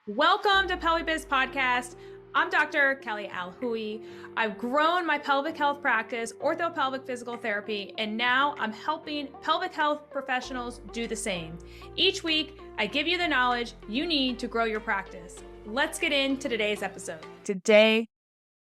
Welcome to Pelvic Biz Podcast. I'm Dr. Kelly Alhui. I've grown my pelvic health practice, orthopelvic physical therapy, and now I'm helping pelvic health professionals do the same. Each week, I give you the knowledge you need to grow your practice. Let's get into today's episode. Today,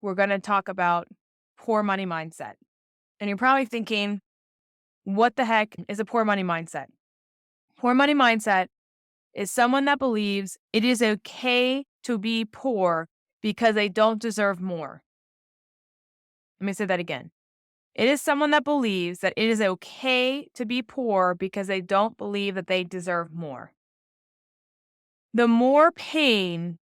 we're going to talk about poor money mindset. And you're probably thinking, what the heck is a poor money mindset? Poor money mindset is someone that believes it is okay to be poor because they don't deserve more. Let me say that again. It is someone that believes that it is okay to be poor because they don't believe that they deserve more. The more pain,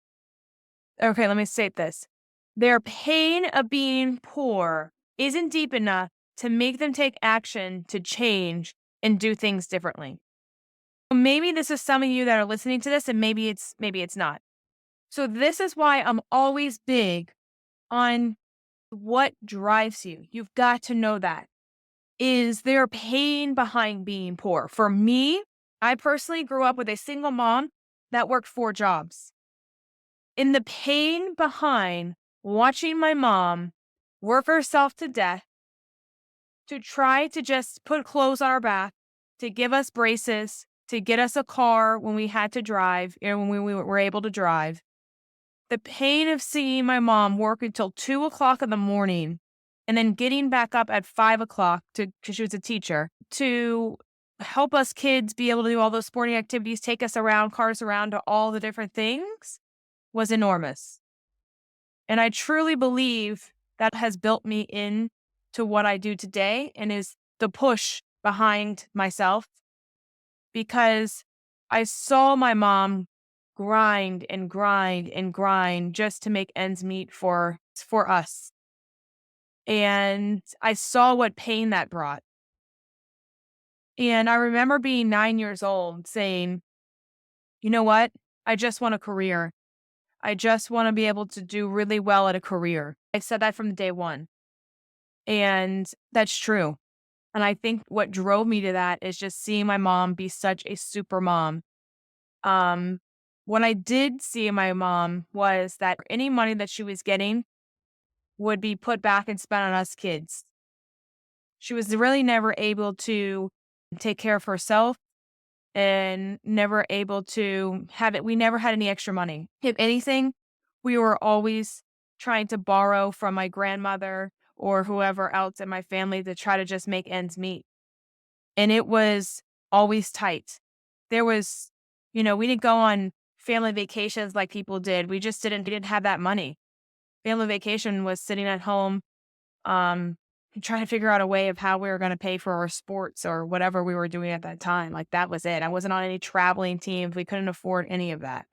okay, let me state this. Their pain of being poor isn't deep enough to make them take action to change and do things differently. Maybe this is some of you that are listening to this, and maybe it's not. So this is why I'm always big on what drives you. You've got to know that. Is there pain behind being poor? For me, I personally grew up with a single mom that worked 4 jobs. In the pain behind watching my mom work herself to death to try to just put clothes on our back, to give us braces, to get us a car when we had to drive, when we were able to drive. The pain of seeing my mom work until 2 o'clock in the morning and then getting back up at 5 o'clock because she was a teacher, to help us kids be able to do all those sporting activities, take us around, cars around to all the different things, was enormous. And I truly believe that has built me into what I do today and is the push behind myself, because I saw my mom grind and grind and grind just to make ends meet for us. And I saw what pain that brought. And I remember being 9 years old saying, you know what? I just want a career. I just want to be able to do really well at a career. I said that from day one. And that's true. And I think what drove me to that is just seeing my mom be such a super mom. What I did see in my mom was that any money that she was getting would be put back and spent on us kids. She was really never able to take care of herself and never able to have it. We never had any extra money. If anything, we were always trying to borrow from my grandmother or whoever else in my family to try to just make ends meet. And it was always tight. There was, we didn't go on family vacations like people did. We didn't have that money. Family vacation was sitting at home, trying to figure out a way of how we were going to pay for our sports or whatever we were doing at that time. Like, that was it. I wasn't on any traveling teams. We couldn't afford any of that.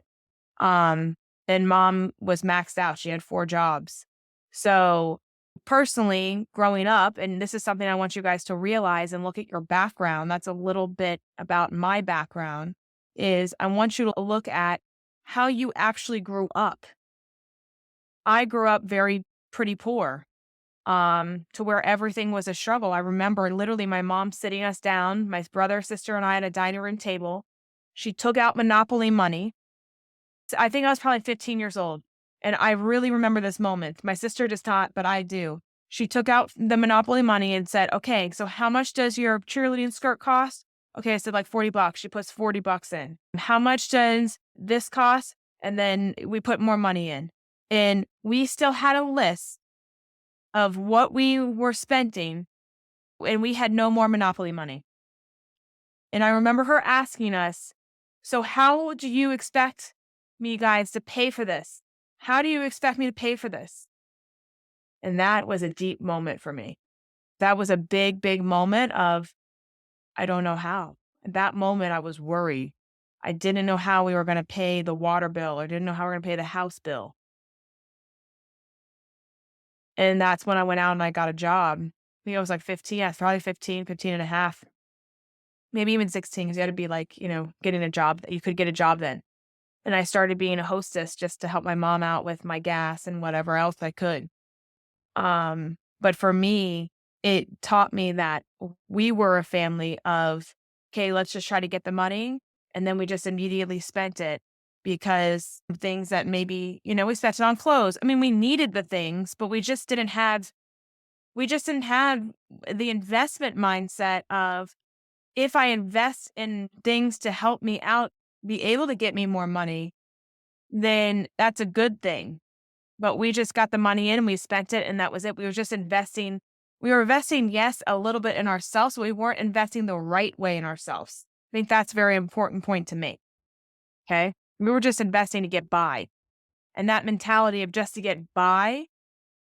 And mom was maxed out. She had 4 jobs. So personally, growing up, and this is something I want you guys to realize and look at your background. That's a little bit about my background. Is I want you to look at how you actually grew up. I grew up pretty poor, to where everything was a struggle. I remember literally my mom sitting us down, my brother, sister, and I at a dining room table. She took out Monopoly money. I think I was probably 15 years old. And I really remember this moment. My sister does not, but I do. She took out the Monopoly money and said, okay, so how much does your cheerleading skirt cost? Okay, I said like $40. She puts $40 in. How much does this cost? And then we put more money in. And we still had a list of what we were spending, and we had no more Monopoly money. And I remember her asking us, so how do you expect me guys to pay for this? How do you expect me to pay for this? And that was a deep moment for me. That was a big, big moment of, I don't know how. At that moment, I was worried. I didn't know how we were going to pay the water bill, or didn't know how we were going to pay the house bill. And that's when I went out and I got a job. I think I was like 15. Yeah, probably 15 and a half. Maybe even 16, because you had to be like, getting a job. You could get a job then. And I started being a hostess just to help my mom out with my gas and whatever else I could. But for me, it taught me that we were a family of, okay, let's just try to get the money. And then we just immediately spent it. because of things that maybe, we spent it on clothes. I mean, we needed the things, but we just didn't have the investment mindset of, if I invest in things to help me out, be able to get me more money, then that's a good thing. But we just got the money in and we spent it and that was it. We were just investing. We were investing, yes, a little bit in ourselves, but we weren't investing the right way in ourselves. I think that's a very important point to make. Okay. We were just investing to get by. And that mentality of just to get by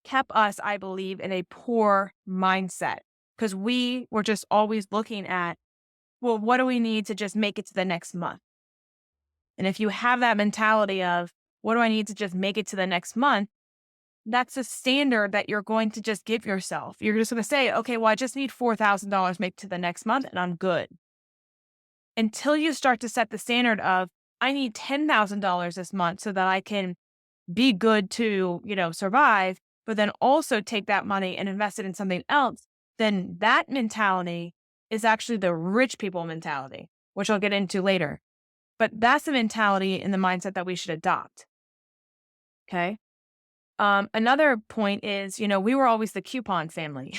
kept us, I believe, in a poor mindset, because we were just always looking at, well, what do we need to just make it to the next month? And if you have that mentality of, what do I need to just make it to the next month? That's a standard that you're going to just give yourself. You're just going to say, okay, well, I just need $4,000 make to the next month and I'm good. Until you start to set the standard of, I need $10,000 this month so that I can be good to, survive, but then also take that money and invest it in something else, then that mentality is actually the rich people mentality, which I'll get into later. But that's the mentality and the mindset that we should adopt. Okay. Another point is, we were always the coupon family.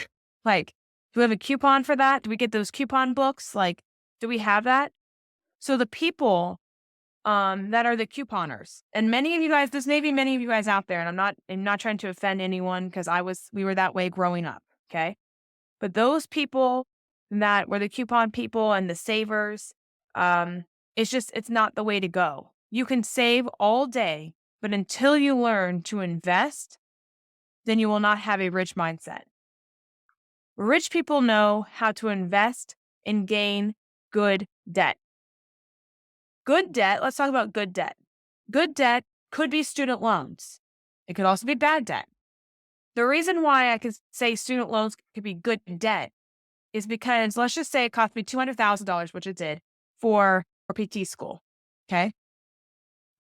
Like, do we have a coupon for that? Do we get those coupon books? Like, do we have that? So the people that are the couponers, and many of you guys, there's maybe many of you guys out there, and I'm not trying to offend anyone because we were that way growing up. Okay. But those people that were the coupon people and the savers, it's not the way to go. You can save all day, but until you learn to invest, then you will not have a rich mindset. Rich people know how to invest and gain good debt. Good debt, let's talk about good debt. Good debt could be student loans. It could also be bad debt. The reason why I could say student loans could be good debt is because, let's just say it cost me $200,000, which it did, for PT school. Okay.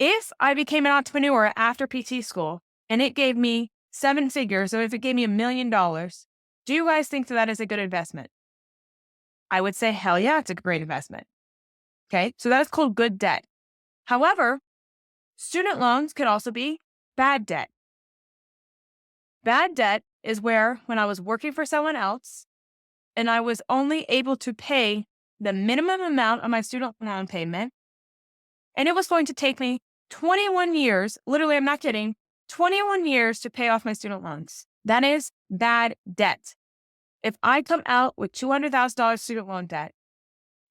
If I became an entrepreneur after PT school and it gave me 7 figures, so if it gave me $1 million, do you guys think that is a good investment? I would say, hell yeah, it's a great investment. Okay. So that is called good debt. However, student loans could also be bad debt. Bad debt is where, when I was working for someone else and I was only able to pay the minimum amount of my student loan payment, and it was going to take me 21 years, literally, I'm not kidding, 21 years to pay off my student loans. That is bad debt. If I come out with $200,000 student loan debt,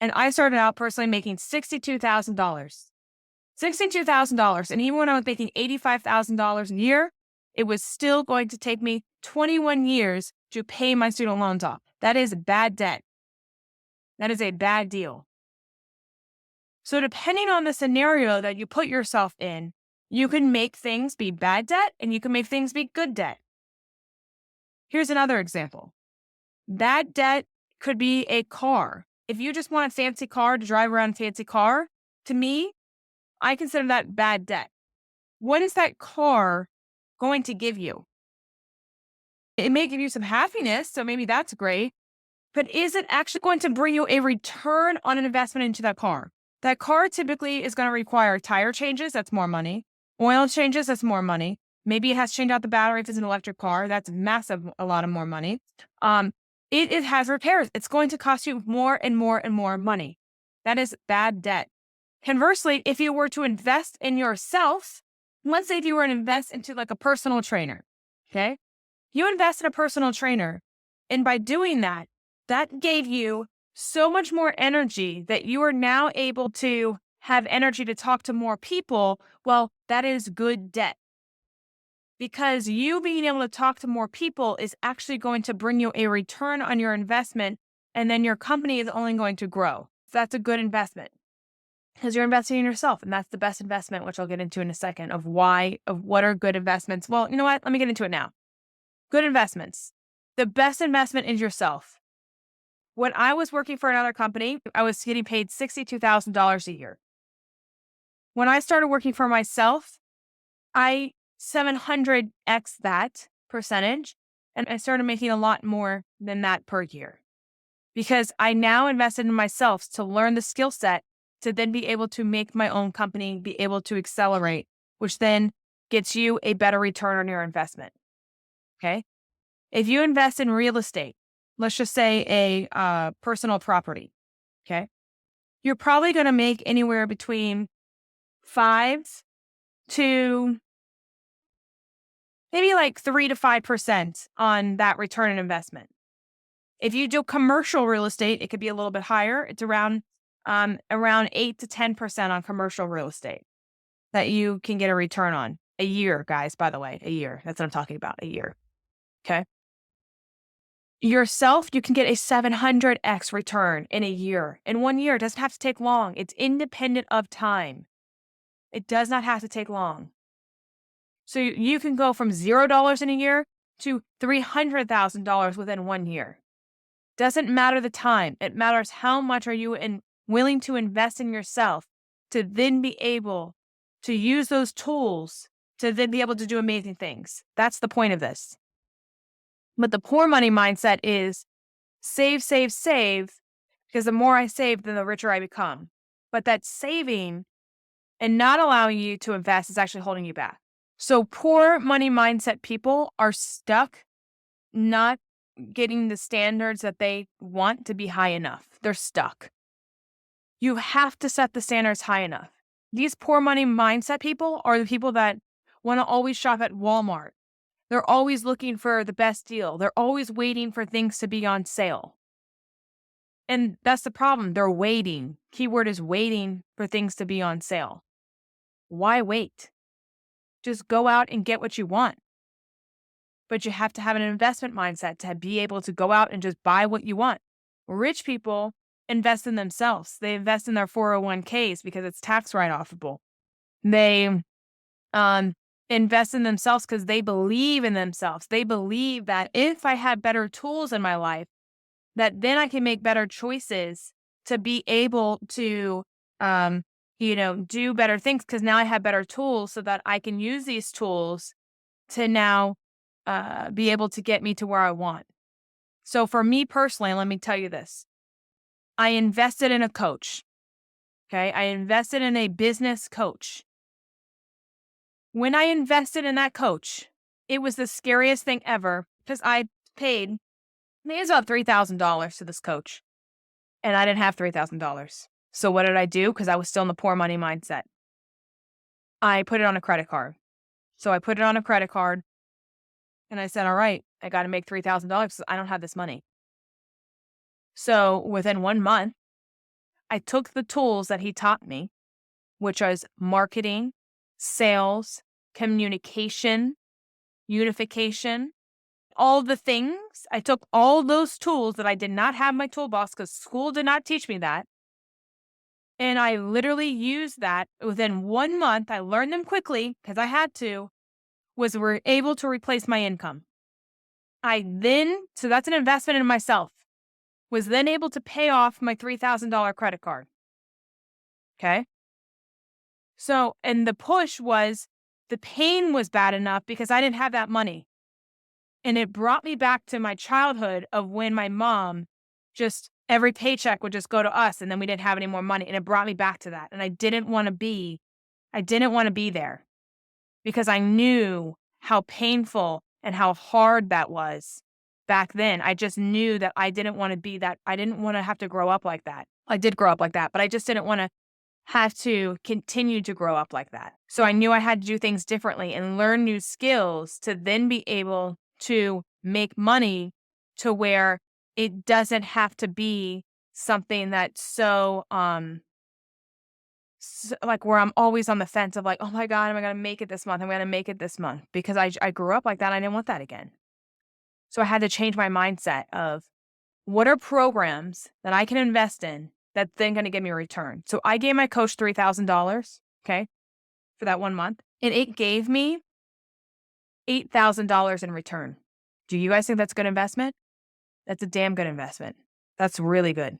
and I started out personally making $62,000, and even when I was making $85,000 a year, it was still going to take me 21 years to pay my student loans off. That is bad debt. That is a bad deal. So depending on the scenario that you put yourself in, you can make things be bad debt and you can make things be good debt. Here's another example. Bad debt could be a car. If you just want a fancy car to drive around, a fancy car, to me, I consider that bad debt. What is that car going to give you? It may give you some happiness, so maybe that's great. But is it actually going to bring you a return on an investment into that car? That car typically is going to require tire changes. That's more money. Oil changes. That's more money. Maybe it has to change out the battery if it's an electric car. That's massive, a lot of more money. It has repairs. It's going to cost you more and more and more money. That is bad debt. Conversely, if you were to invest in yourself, let's say if you were to invest into like a personal trainer, okay? You invest in a personal trainer, and by doing that, that gave you so much more energy that you are now able to have energy to talk to more people. Well, that is good debt. Because you being able to talk to more people is actually going to bring you a return on your investment, and then your company is only going to grow. So that's a good investment because you're investing in yourself, and that's the best investment, which I'll get into in a second of what are good investments. Well, you know what? Let me get into it now. Good investments. The best investment is yourself. When I was working for another company, I was getting paid $62,000 a year. When I started working for myself, I 700x that percentage, and I started making a lot more than that per year because I now invested in myself to learn the skill set to then be able to make my own company, be able to accelerate, which then gets you a better return on your investment. Okay. If you invest in real estate, let's just say a personal property. Okay. You're probably going to make anywhere between 5 to maybe like 3 to 5% on that return on investment. If you do commercial real estate, it could be a little bit higher. It's around 8 to 10% on commercial real estate that you can get a return on a year, guys. By the way, a year. That's what I'm talking about. A year. Okay. Yourself, you can get a 700x return in a year. In 1 year, it doesn't have to take long. It's independent of time. It does not have to take long. So you can go from $0 in a year to $300,000 within 1 year. Doesn't matter the time. It matters how much are you willing to invest in yourself to then be able to use those tools to then be able to do amazing things. That's the point of this. But the poor money mindset is save, save, save, because the more I save, then the richer I become. But that saving and not allowing you to invest is actually holding you back. So poor money mindset people are stuck not getting the standards that they want to be high enough. They're stuck. You have to set the standards high enough. These poor money mindset people are the people that want to always shop at Walmart. They're always looking for the best deal. They're always waiting for things to be on sale. And that's the problem. They're waiting. Keyword is waiting for things to be on sale. Why wait? Just go out and get what you want. But you have to have an investment mindset to be able to go out and just buy what you want. Rich people invest in themselves. They invest in their 401ks because it's tax write-offable. They invest in themselves because they believe in themselves. They believe that if I have better tools in my life, that then I can make better choices to be able to, do better things because now I have better tools so that I can use these tools to now be able to get me to where I want. So for me personally, let me tell you this. I invested in a coach. Okay. I invested in a business coach. When I invested in that coach, it was the scariest thing ever because I paid, I think it was about $3,000 to this coach and I didn't have $3,000. So what did I do? Because I was still in the poor money mindset. I put it on a credit card. So I put it on a credit card and I said, all right, I got to make $3,000 because I don't have this money. So within 1 month, I took the tools that he taught me, which was marketing, sales, communication, unification, all the things. I took all those tools that I did not have in my toolbox because school did not teach me that. And I literally used that within 1 month. I learned them quickly because I had to, were able to replace my income. So that's an investment in myself, was then able to pay off my $3,000 credit card. Okay. So, and the push was the pain was bad enough because I didn't have that money. And it brought me back to my childhood of when my mom just every paycheck would just go to us and then we didn't have any more money. And it brought me back to that. And I didn't want to be there because I knew how painful and how hard that was back then. I just knew that I didn't want to be that. I didn't want to have to grow up like that. I did grow up like that, but I just didn't want to have to continue to grow up like that. So I knew I had to do things differently and learn new skills to then be able to make money to where it doesn't have to be something that's so like where I'm always on the fence of like, oh my God, am I going to make it this month? I'm going to make it this month because I grew up like that. And I didn't want that again. So I had to change my mindset of what are programs that I can invest in that's then going to give me a return. So I gave my coach $3,000, okay, for that 1 month. And it gave me $8,000 in return. Do you guys think that's a good investment? That's a damn good investment. That's really good.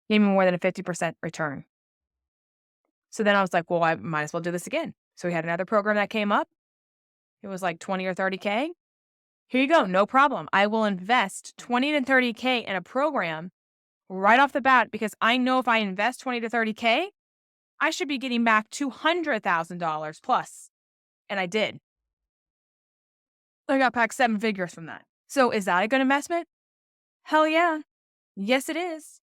Gave me more than a 50% return. So then I was like, well, I might as well do this again. So we had another program that came up. It was like 20 or 30K. Here you go. No problem. I will invest 20 to 30K in a program right off the bat because I know if I invest 20 to 30K, I should be getting back $200,000 plus. And I did. I got back 7 figures from that. So is that a good investment? Hell yeah. Yes, it is.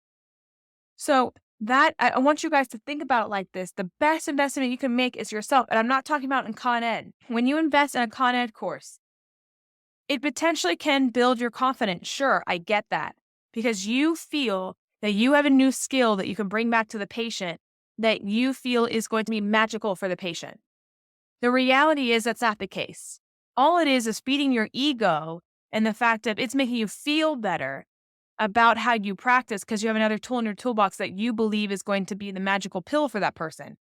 So that I want you guys to think about it like this. The best investment you can make is yourself. And I'm not talking about in Con Ed. When you invest in a Con Ed course, it potentially can build your confidence. Sure, I get that. Because you feel that you have a new skill that you can bring back to the patient that you feel is going to be magical for the patient. The reality is that's not the case. All it is feeding your ego and the fact that it's making you feel better about how you practice because you have another tool in your toolbox that you believe is going to be the magical pill for that person.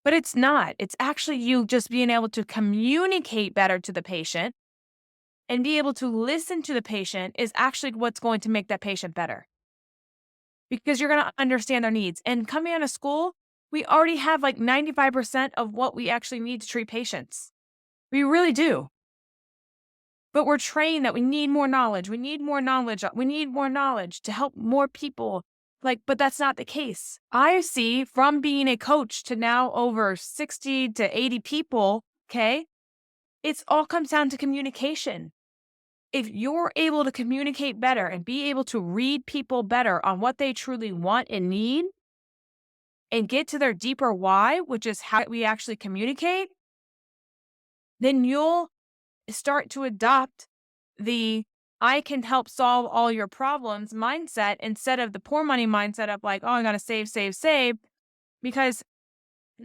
But it's not. It's actually you just being able to communicate better to the patient and be able to listen to the patient is actually what's going to make that patient better. Because you're going to understand their needs. And coming out of school, we already have like 95% of what we actually need to treat patients. We really do. But we're trained that we need more knowledge. We need more knowledge. We need more knowledge to help more people. But that's not the case. I see from being a coach to now over 60 to 80 people, okay? It's all comes down to communication. If you're able to communicate better and be able to read people better on what they truly want and need and get to their deeper why, which is how we actually communicate, then you'll start to adopt the I can help solve all your problems mindset instead of the poor money mindset of like, oh, I got to save, save, save because,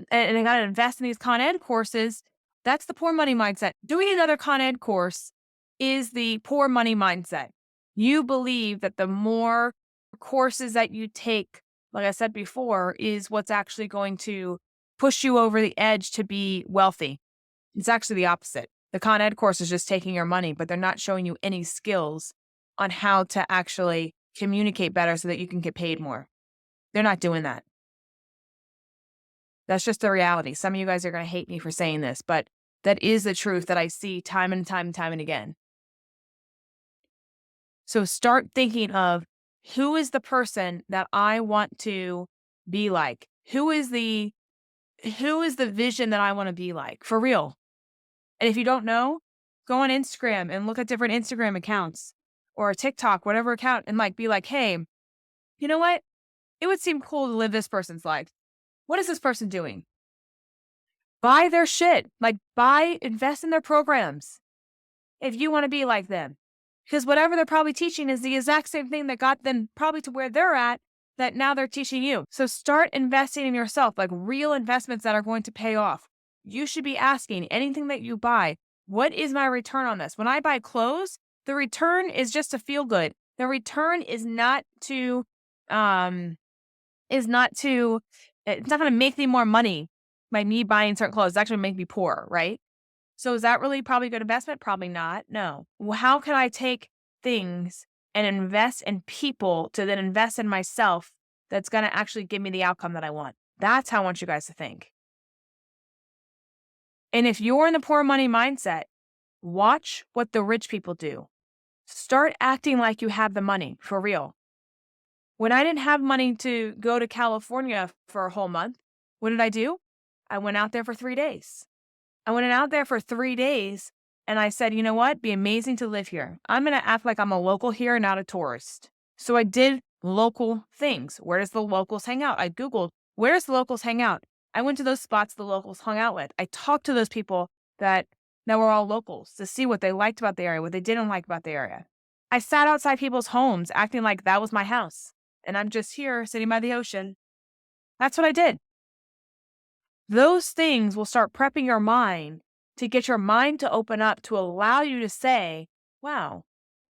and I got to invest in these Con Ed courses. That's the poor money mindset. Doing another Con Ed course is the poor money mindset. You believe that the more courses that you take, like I said before, is what's actually going to push you over the edge to be wealthy. It's actually the opposite. The Con Ed course is just taking your money, but they're not showing you any skills on how to actually communicate better so that you can get paid more. They're not doing that. That's just the reality. Some of you guys are going to hate me for saying this, but that is the truth that I see time and time and time and again. So start thinking of who is the person that I want to be like? Who is the vision that I want to be like? For real. And if you don't know, go on Instagram and look at different Instagram accounts or TikTok, whatever account, and be like, hey, you know what? It would seem cool to live this person's life. What is this person doing? Buy their shit. Invest in their programs if you want to be like them. Because whatever they're probably teaching is the exact same thing that got them probably to where they're at that now they're teaching you. So start investing in yourself, like real investments that are going to pay off. You should be asking anything that you buy, what is my return on this? When I buy clothes, the return is just to feel good. The return is not to, it's not going to make me more money by me buying certain clothes. It's actually make me poor, right? So is that really probably a good investment? Probably not. No. Well, how can I take things and invest in people to then invest in myself that's going to actually give me the outcome that I want? That's how I want you guys to think. And if you're in the poor money mindset, watch what the rich people do. Start acting like you have the money, for real. When I didn't have money to go to California for a whole month, what did I do? I went out there for 3 days. I went out there for 3 days and I said, you know what? It'd be amazing to live here. I'm going to act like I'm a local here, not a tourist. So I did local things. Where does the locals hang out? I Googled, where does the locals hang out? I went to those spots the locals hung out with. I talked to those people that were all locals to see what they liked about the area, what they didn't like about the area. I sat outside people's homes acting like that was my house. And I'm just here sitting by the ocean. That's what I did. Those things will start prepping your mind to get your mind to open up to allow you to say, wow,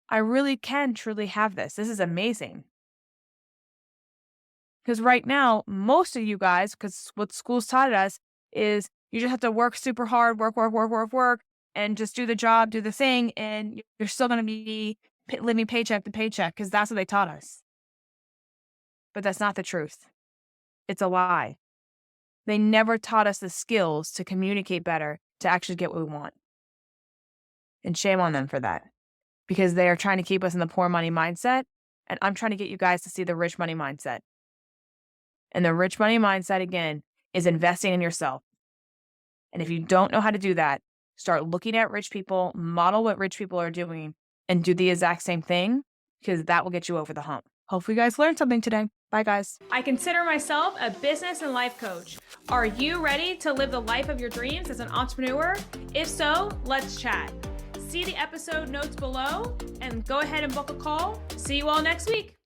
I really can truly have this. This is amazing. Because right now, most of you guys, because what school's taught us is you just have to work super hard, work, and just do the job, do the thing, and you're still going to be living paycheck to paycheck because that's what they taught us. But that's not the truth. It's a lie. They never taught us the skills to communicate better to actually get what we want. And shame on them for that because they are trying to keep us in the poor money mindset And I'm trying to get you guys to see the rich money mindset. And the rich money mindset, again, is investing in yourself. And if you don't know how to do that, start looking at rich people, model what rich people are doing, and do the exact same thing, because that will get you over the hump. Hopefully you guys learned something today. Bye, guys. I consider myself a business and life coach. Are you ready to live the life of your dreams as an entrepreneur? If so, let's chat. See the episode notes below and go ahead and book a call. See you all next week.